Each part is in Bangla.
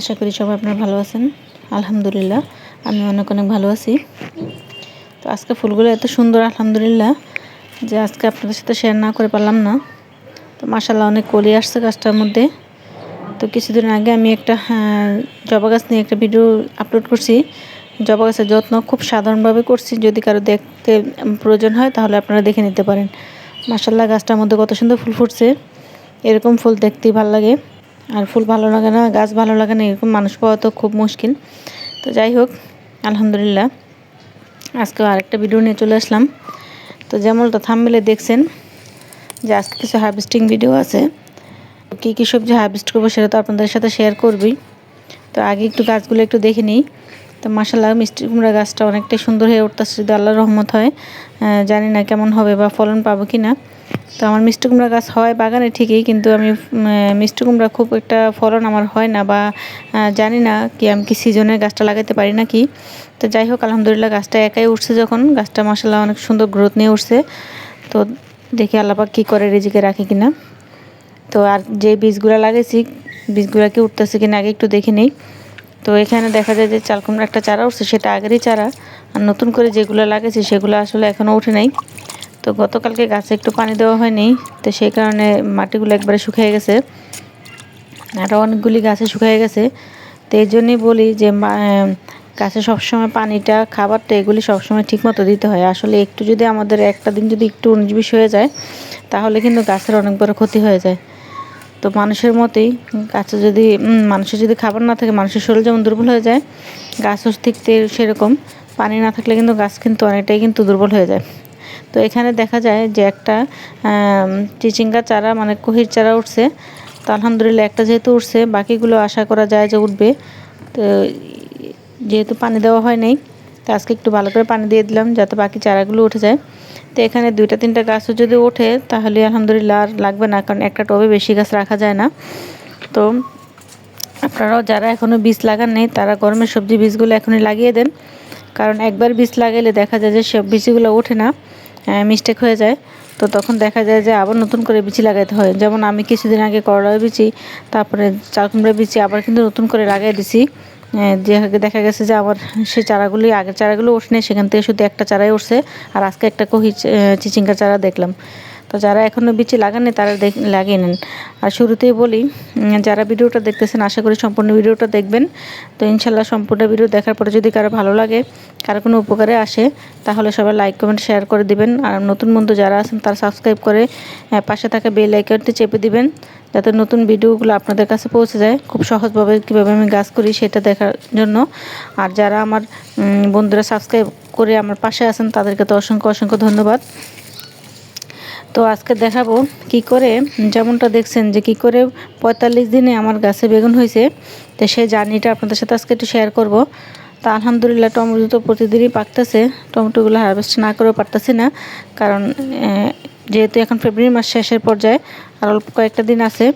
আশা করি সবাই আপনারা ভালো আছেন। আলহামদুলিল্লাহ আমি অনেক ভালো আছি। তো আজকে ফুলগুলো এত সুন্দর আলহামদুলিল্লাহ যে আজকে আপনাদের সাথে শেয়ার না করে পারলাম না। তো মাশাআল্লাহ অনেক কলি আসছে গাছটার মধ্যে। তো কিছুদিন আগে আমি একটা জবা গাছ নিয়ে একটা ভিডিও আপলোড করছি। জবা গাছের যত্ন খুব সাধারণভাবে করছি, যদি কারো দেখতে প্রয়োজন হয় তাহলে আপনারা দেখে নিতে পারেন। মাশাআল্লাহ গাছটার মধ্যে কত সুন্দর ফুল ফুটছে। এরকম ফুল দেখতেই ভালো লাগে। আর ফুল ভালো লাগে না, গাছ ভালো লাগে না, এরকম মানুষ পাওয়া তো খুব মুশকিল। তো যাই হোক আলহামদুলিল্লাহ আজকে আরেকটা ভিডিও নিয়ে চলে আসলাম। তো যেমনটা থাম্বনেলে দেখছেন যে আজকে কিছু হারভেস্টিং ভিডিও আছে। কী কী সবজি হারভেস্ট করবো সেটা তো আপনাদের সাথে শেয়ার করবই। তো আগে একটু গাছগুলো একটু দেখে নিই। তো মাশাআল্লাহ মিষ্টি কুমড়া গাছটা অনেকটাই সুন্দর হয়ে উঠতেছে, যদি আল্লাহর রহমত হয়। জানি না কেমন হবে বা ফলন পাবো কি না। তো আমার মিষ্টি কুমড়া গাছ হয় বাগানে ঠিকই, কিন্তু আমি মিষ্টি কুমড়া খুব একটা ফলন আমার হয় না, বা জানি না কি আমি কি সিজনে গাছটা লাগাতে পারি না কি। তো যাই হোক আলহামদুলিল্লাহ গাছটা একাই উঠছে, যখন গাছটা মাশাআল্লাহ অনেক সুন্দর গ্রোথ নিয়ে উঠছে। তো দেখি আল্লাহ পাক কী করে, রিজিকে রাখে কিনা। তো আর যে বীজগুলো লাগাইছি বীজগুলো কি উঠতেছে কিনা আগে একটু দেখে নেই। তো এখানে দেখা যায় যে চাল কুমড়া একটা চারা উঠছে, সেটা আগেরই চারা। আর নতুন করে যেগুলো লাগাইছি সেগুলো আসলে এখনও উঠে নাই। তো গতকালকে গাছে একটু পানি দেওয়া হয়নি, তো সেই কারণে মাটিগুলো একবারে শুকিয়ে গেছে। আরও অনেকগুলি গাছে শুকিয়ে গেছে। তো এই জন্যই বলি যে গাছে সবসময় পানিটা, খাবারটা এগুলি সবসময় ঠিকমতো দিতে হয়। আসলে একটু যদি আমাদের একটা দিন যদি একটু 19-20 হয়ে যায় তাহলে কিন্তু গাছের অনেক বড় ক্ষতি হয়ে যায়। তো মানুষের মতোই গাছে যদি মানুষের যদি খাবার না থাকে, মানুষের শরীর যেমন দুর্বল হয়ে যায়, গাছও ঠিক সেরকম। পানি না থাকলে কিন্তু গাছ কিন্তু অনেকটাই কিন্তু দুর্বল হয়ে যায়। তো এখানে দেখা যায় যে একটা চিচিঙ্গা চারা মানে কহির চারা উঠছে। তো আলহামদুলিল্লাহ একটা যেহেতু উঠছে, বাকিগুলো আশা করা যায় যে উঠবে। তো যেহেতু পানি দেওয়া হয় নাই, তো আজকে একটু ভালো করে পানি দিয়ে দিলাম যাতে বাকি চারাগুলো উঠে যায়। তো এখানে 2-3টা গাছও যদি ওঠে তাহলে আলহামদুলিল্লাহ আর লাগবে না, কারণ একটা টবে বেশি গাছ রাখা যায় না। তো আপনারাও যারা এখনও বীজ লাগান নেই তারা গরমের সবজি বীজগুলো এখনই লাগিয়ে দেন, কারণ একবার বীজ লাগাইলে দেখা যায় যে সব বীজগুলো ওঠে না, মিস্টেক হয়ে যায়। তো তখন দেখা যায় যে আবার নতুন করে বিচি লাগাইতে হয়। যেমন আমি কিছুদিন আগে করলার বিচি, তারপরে চাল কুমড়ার বিচি আবার কিন্তু নতুন করে লাগাই দিছি। যে দেখা গেছে যে আমার সেই চারাগুলি, আগের চারাগুলো ওঠেনি, সেখান থেকে শুধু একটা চারাই উঠছে। আর আজকে একটা চিচিঙ্গা চারা দেখলাম। তো যারা এখনও বিচি লাগাননি তারা লাগিয়ে নেন। আর শুরুতেই বলি, যারা ভিডিওটা দেখতেছেন আশা করি সম্পূর্ণ ভিডিওটা দেখবেন। তো ইনশাল্লাহ সম্পূর্ণ ভিডিও দেখার পরে যদি কারো ভালো লাগে, কারো কোনো উপকারে আসে, তাহলে সবাই লাইক কমেন্ট শেয়ার করে দিবেন। আর নতুন বন্ধু যারা আছেন তারা সাবস্ক্রাইব করে পাশে থাকা বেল আইকনটি চেপে দিবেন, যাতে নতুন ভিডিওগুলো আপনাদের কাছে পৌঁছে যায় খুব সহজভাবে। কীভাবে আমি গাছ করি সেটা দেখার জন্য। আর যারা আমার বন্ধুরা সাবস্ক্রাইব করে আমার পাশে আছেন তাদেরকে তো অসংখ্য ধন্যবাদ। তো আজকে দেখাবো কি করে, যেমনটা দেখছেন যে কি করে 45 দিনে আমার গাছে বেগুন হয়েছে। তো সেই জার্নিটা আপনাদের সাথে আজকে একটু শেয়ার করব। তো আলহামদুলিল্লাহ টমেটো তো প্রতিদিনই পাকতেছে। টমেটোগুলো হারভেস্ট না করেও পারতেছি না, কারণ যেহেতু এখন ফেব্রুয়ারি মাস শেষের পর্যায়ে, আর অল্প কয়েকটা দিন আছে।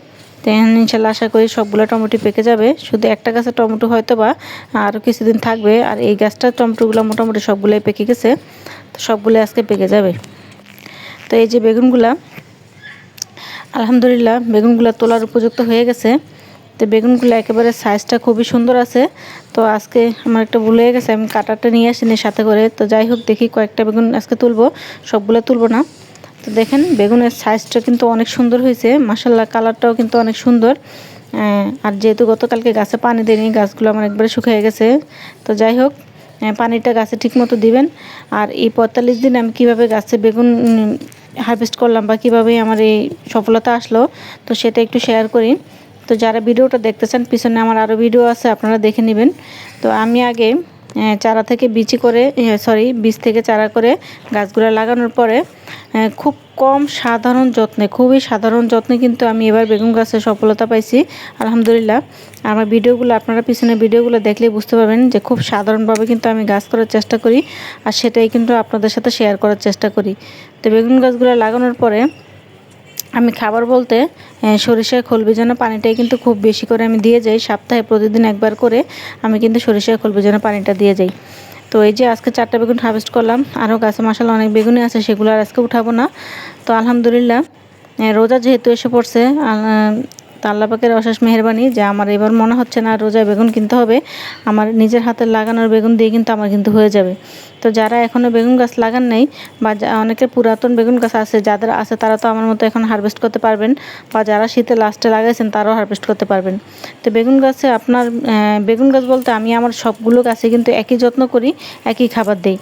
তো ইনশাল্লাহ আশা করি সবগুলো টমেটো পেকে যাবে। শুধু একটা গাছের টমেটো হয়তো বা আরও কিছুদিন থাকবে, আর এই গাছটার টমেটোগুলো মোটামুটি সবগুলোই পেকে গেছে। তো সবগুলো আজকে পেকে যাবে। তো এই যে বেগুনগুলা, আলহামদুলিল্লাহ বেগুনগুলো তোলার উপযুক্ত হয়ে গেছে। তো বেগুনগুলো একেবারে সাইজটা খুবই সুন্দর আছে। তো আজকে আমার একটা ভুল হয়ে গেছে, আমি কাটারটা নিয়ে আসিনি সাথে করে। তো যাই হোক দেখি কয়েকটা বেগুন আজকে তুলবো, সবগুলো তুলবো না। তো দেখেন বেগুনের সাইজটা কিন্তু অনেক সুন্দর হয়েছে, মাশাআল্লাহ কালারটাও কিন্তু অনেক সুন্দর। আর যেহেতু গতকালকে গাছে পানি দেয়নি, গাছগুলো আমার একবারে শুকিয়ে গেছে। তো যাই হোক পানিটা গাছে ঠিকমতো দিবেন। আর এই 45 দিন আমি কীভাবে গাছে বেগুন হারভেস্ট করলাম বা কীভাবে আমার এই সফলতা আসলো, তো সেটা একটু শেয়ার করি। তো যারা ভিডিওটা দেখতেছেন পিছনে আমার আরও ভিডিও আছে, আপনারা দেখে নেবেন। তো আমি আগে চারা থেকে বীজ থেকে চারা করে গাছগুলো লাগানোর পরে খুব কম সাধারণ যত্নে, খুবই সাধারণ যত্নে কিন্তু আমি এবার বেগুন গাছে সফলতা পাইছি আলহামদুলিল্লাহ। আমার ভিডিওগুলো আপনারা পিছনে ভিডিওগুলো দেখলে বুঝতে পারবেন যে খুব সাধারণভাবে কিন্তু আমি গাছ করার চেষ্টা করি, আর সেটাই কিন্তু আপনাদের সাথে শেয়ার করার চেষ্টা করি। তো বেগুন গাছগুলো লাগানোর পরে আমি খাবার বলতে সরিষার খোল ভেজানো পানিটাই কিন্তু খুব বেশি করে আমি দিয়ে যাই। সপ্তাহে প্রতিদিন একবার করে আমি কিন্তু সরিষার খোল ভেজানো পানিটা দিয়ে যাই। তো এই যে আজকে 4টা বেগুন হারভেস্ট করলাম, আরও গাছে মাশাআল্লাহ অনেক বেগুনই আছে, সেগুলো আর আজকে উঠাবো না। তো আলহামদুলিল্লাহ রোজা যেহেতু এসে পড়ছে, তো আল্লাহ পাকের অশেষ মেহেরবানি যে আমার এবার মনে হচ্ছে না রোজায় বেগুন কিনতে হবে, আমার নিজের হাতে লাগানোর বেগুন দিয়ে কিন্তু আমার কিন্তু হয়ে যাবে। তো যারা এখনও বেগুন গাছ লাগান নাই বা অনেকের পুরাতন বেগুন গাছ আছে, যাদের আছে তারা তো আমার মতো এখন হারভেস্ট করতে পারবেন, বা যারা শীতে লাস্টে লাগাইছেন তারাও হারভেস্ট করতে পারবেন। তো বেগুন গাছে আপনার বেগুন গাছ বলতে আমি আমার সবগুলো গাছে কিন্তু একই যত্ন করি, একই খাবার দিই।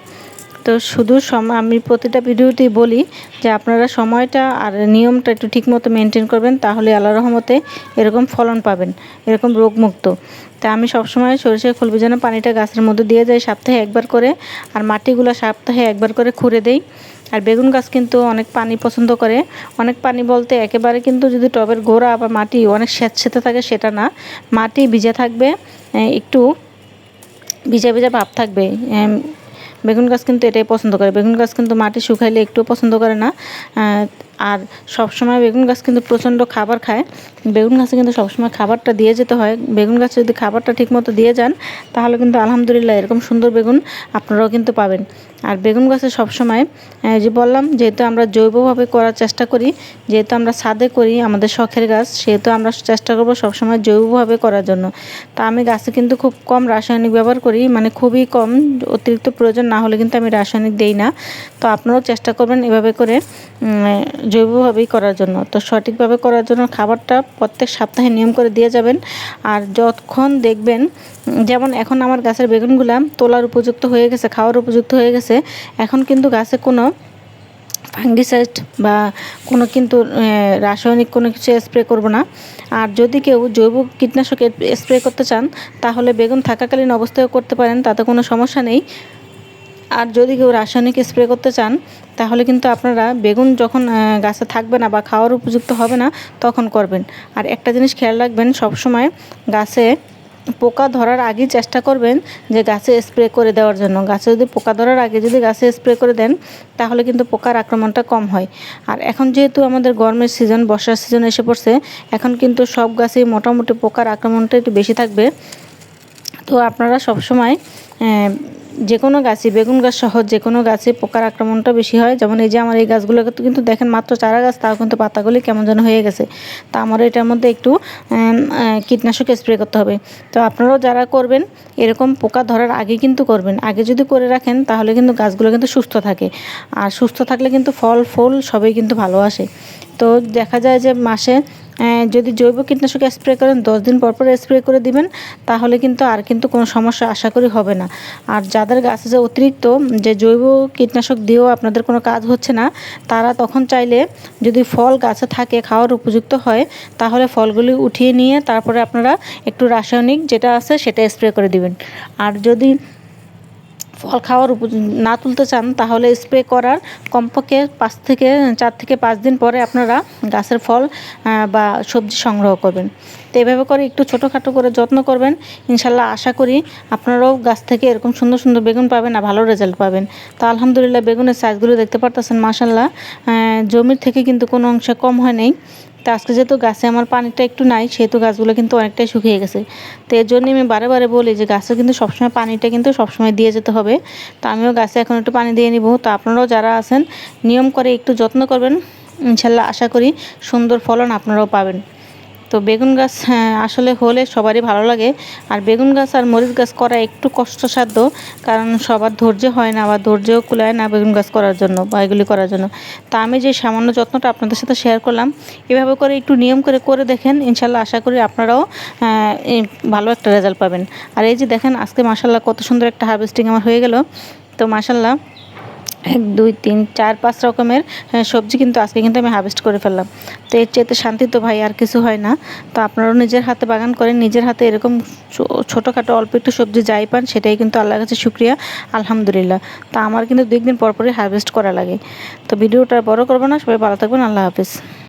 তো শুধু আমি প্রতিটা ভিডিওতেই বলি যে আপনারা সময়টা আর নিয়মটা একটু ঠিকমতো মেনটেন করবেন, তাহলে আল্লাহর রহমতে এরকম ফলন পাবেন, এরকম রোগমুক্ত। তা আমি সবসময় সরিষার খোল ভেজানো পানিটা গাছের মধ্যে দিয়ে যাই সপ্তাহে একবার করে, আর মাটিগুলো সপ্তাহে একবার করে খুঁড়ে দেই। আর বেগুন গাছ কিন্তু অনেক পানি পছন্দ করে, অনেক পানি বলতে একেবারে কিন্তু যদি টবের গোড়া বা মাটি অনেক স্যাঁতসেঁতে থাকে সেটা না, মাটি ভিজে থাকবে, একটু ভিজা ভিজা ভাব থাকবে। বেগুন গাছ কিন্তু এটাই পছন্দ করে। বেগুন গাছ কিন্তু মাটি শুকাইলে একটুও পছন্দ করে না। আর সবসময় বেগুন গাছ কিন্তু প্রচণ্ড খাবার খায়। বেগুন গাছে কিন্তু সবসময় খাবারটা দিয়ে যেতে হয়। বেগুন গাছে যদি খাবারটা ঠিকমতো দিয়ে যান তাহলে কিন্তু আলহামদুলিল্লাহ এরকম সুন্দর বেগুন আপনারাও কিন্তু পাবেন। আর বেগুন গাছে সবসময় যে বললাম, যেহেতু আমরা জৈবভাবে করার চেষ্টা করি, যেহেতু আমরা ছাদে করি আমাদের শখের গাছ, সেহেতু আমরা চেষ্টা করব সবসময় জৈবভাবে করার জন্য। তা আমি গাছে কিন্তু খুব কম রাসায়নিক ব্যবহার করি, মানে খুবই কম, অতিরিক্ত প্রয়োজন না হলে কিন্তু আমি রাসায়নিক দেই না। তো আপনারাও চেষ্টা করবেন এভাবে করে জৈবভাবেই করার জন্য। তো সঠিকভাবে করার জন্য খাবারটা প্রত্যেক সপ্তাহে নিয়ম করে দিয়ে যাবেন। আর যতক্ষণ দেখবেন, যেমন এখন আমার গাছের বেগুনগুলা তোলার উপযুক্ত হয়ে গেছে, খাওয়ার উপযুক্ত হয়ে গেছে, এখন কিন্তু গাছে কোনো ফাঙ্গিসাইড বা কোনো কিন্তু রাসায়নিক কোনো কিছু স্প্রে করব না। আর যদি কেউ জৈব কীটনাশক স্প্রে করতে চান তাহলে বেগুন থাকাকালীন অবস্থায়ও করতে পারেন, তাতে কোনো সমস্যা নেই। আর যদি কেউ রাসায়নিক স্প্রে করতে চান তাহলে কিন্তু আপনারা বেগুন যখন গাছে থাকবে না বা খাওয়ার উপযুক্ত হবে না তখন করবেন। আর একটা জিনিস খেয়াল রাখবেন, সবসময় গাছে পোকা ধরার আগেই চেষ্টা করবেন যে গাছে স্প্রে করে দেওয়ার জন্য। গাছে যদি পোকা ধরার আগে যদি গাছে স্প্রে করে দেন তাহলে কিন্তু পোকার আক্রমণটা কম হয়। আর এখন যেহেতু আমাদের গরমের সিজন, বর্ষার সিজন এসে পড়ছে, এখন কিন্তু সব গাছেই মোটামুটি পোকার আক্রমণটা একটু বেশি থাকবে। তো আপনারা সবসময় যে কোনো গাছই, বেগুন গাছ সহ যে কোনো গাছে পোকার আক্রমণটা বেশি হয়। যেমন এই যে আমার এই গাছগুলোকে তো কিন্তু দেখেন মাত্র চারা গাছ, তাও কিন্তু পাতাগুলি কেমন যেন হয়ে গেছে। তা আমার এটার মধ্যে একটু কীটনাশক স্প্রে করতে হবে। তো আপনারাও যারা করবেন এরকম পোকা ধরার আগে কিন্তু করবেন। আগে যদি করে রাখেন তাহলে কিন্তু গাছগুলো কিন্তু সুস্থ থাকে, আর সুস্থ থাকলে কিন্তু ফল ফুল সবই কিন্তু ভালো আসে। তো দেখা যায় যে মাসে যদি জৈব কীটনাশক স্প্রে করেন 10 দিন পর পর স্প্রে করে দিবেন, তাহলে কিন্তু আর কিন্তু কোনো সমস্যা আশা করি হবে না। আর যাদের গাছে যে অতিরিক্ত যে জৈব কীটনাশক দিয়েও আপনাদের কোনো কাজ হচ্ছে না, তারা তখন চাইলে যদি ফল গাছে থাকে, খাওয়ার উপযুক্ত হয়, তাহলে ফলগুলি উঠিয়ে নিয়ে তারপরে আপনারা একটু রাসায়নিক যেটা আছে সেটা স্প্রে করে দিবেন। আর যদি ফল খাওয়ার না তুলতে চান তাহলে স্প্রে করার কমপক্ষে 4 থেকে 5 দিন পরে আপনারা গাছের ফল বা সবজি সংগ্রহ করবেন। তো এভাবে করে একটু ছোটোখাটো করে যত্ন করবেন, ইনশাল্লাহ আশা করি আপনারাও গাছ থেকে এরকম সুন্দর সুন্দর বেগুন পাবেন আর ভালো রেজাল্ট পাবেন। তো আলহামদুলিল্লাহ বেগুনের সাইজগুলো দেখতে পারতেছেন, মাশাল্লাহ জমির থেকে কিন্তু কোনো অংশে কম হয় নাই। তো আজকে যেহেতু গাছে আমার পানিটা একটু নাই, সেহেতু গাছগুলো কিন্তু অনেকটাই শুকিয়ে গেছে। তো এর জন্যই আমি বারে বারে বলি যে গাছে কিন্তু সবসময় পানিটা কিন্তু সবসময় দিয়ে যেতে হবে। তো আমিও গাছে এখন একটু পানি দিয়ে নিব। তো আপনারাও যারা আছেন নিয়ম করে একটু যত্ন করবেন, ইনশাল্লাহ আশা করি সুন্দর ফলন আপনারাও পাবেন। তো বেগুন গাছ আসলে হলে সবারই ভালো লাগে। আর বেগুন গাছ আর মরিচ গাছ করা একটু কষ্টসাধ্য, কারণ সবার ধৈর্য হয় না বা ধৈর্যও কুলায় না বেগুন গাছ করার জন্য বা এগুলি করার জন্য। তা আমি যে সামান্য যত্নটা আপনাদের সাথে শেয়ার করলাম, এভাবে করে একটু নিয়ম করে দেখেন, ইনশাল্লাহ আশা করি আপনারাও ভালো একটা রেজাল্ট পাবেন। আর এই যে দেখেন আজকে মাশাল্লাহ কত সুন্দর একটা হারভেস্টিং আমার হয়ে গেল। তো মাশাল্লাহ 1 2 3 4 5 রকমের সবজি কিন্তু আজকে কিন্তু আমি হারভেস্ট করে ফেললাম। তো এর চাইতে শান্তি তো ভাই আর কিছু হয় না। তো আপনারাও নিজের হাতে বাগান করেন, নিজের হাতে এরকম ছোটোখাটো অল্প একটু সবজি যাই পান সেটাই কিন্তু আল্লাহর কাছে শুকরিয়া, আলহামদুলিল্লাহ। তা আমার কিন্তু 2 দিন পর পরই হারভেস্ট করা লাগে। তো ভিডিওটা বড় করব না, সবাই ভালো থাকবেন, আল্লাহ হাফেজ।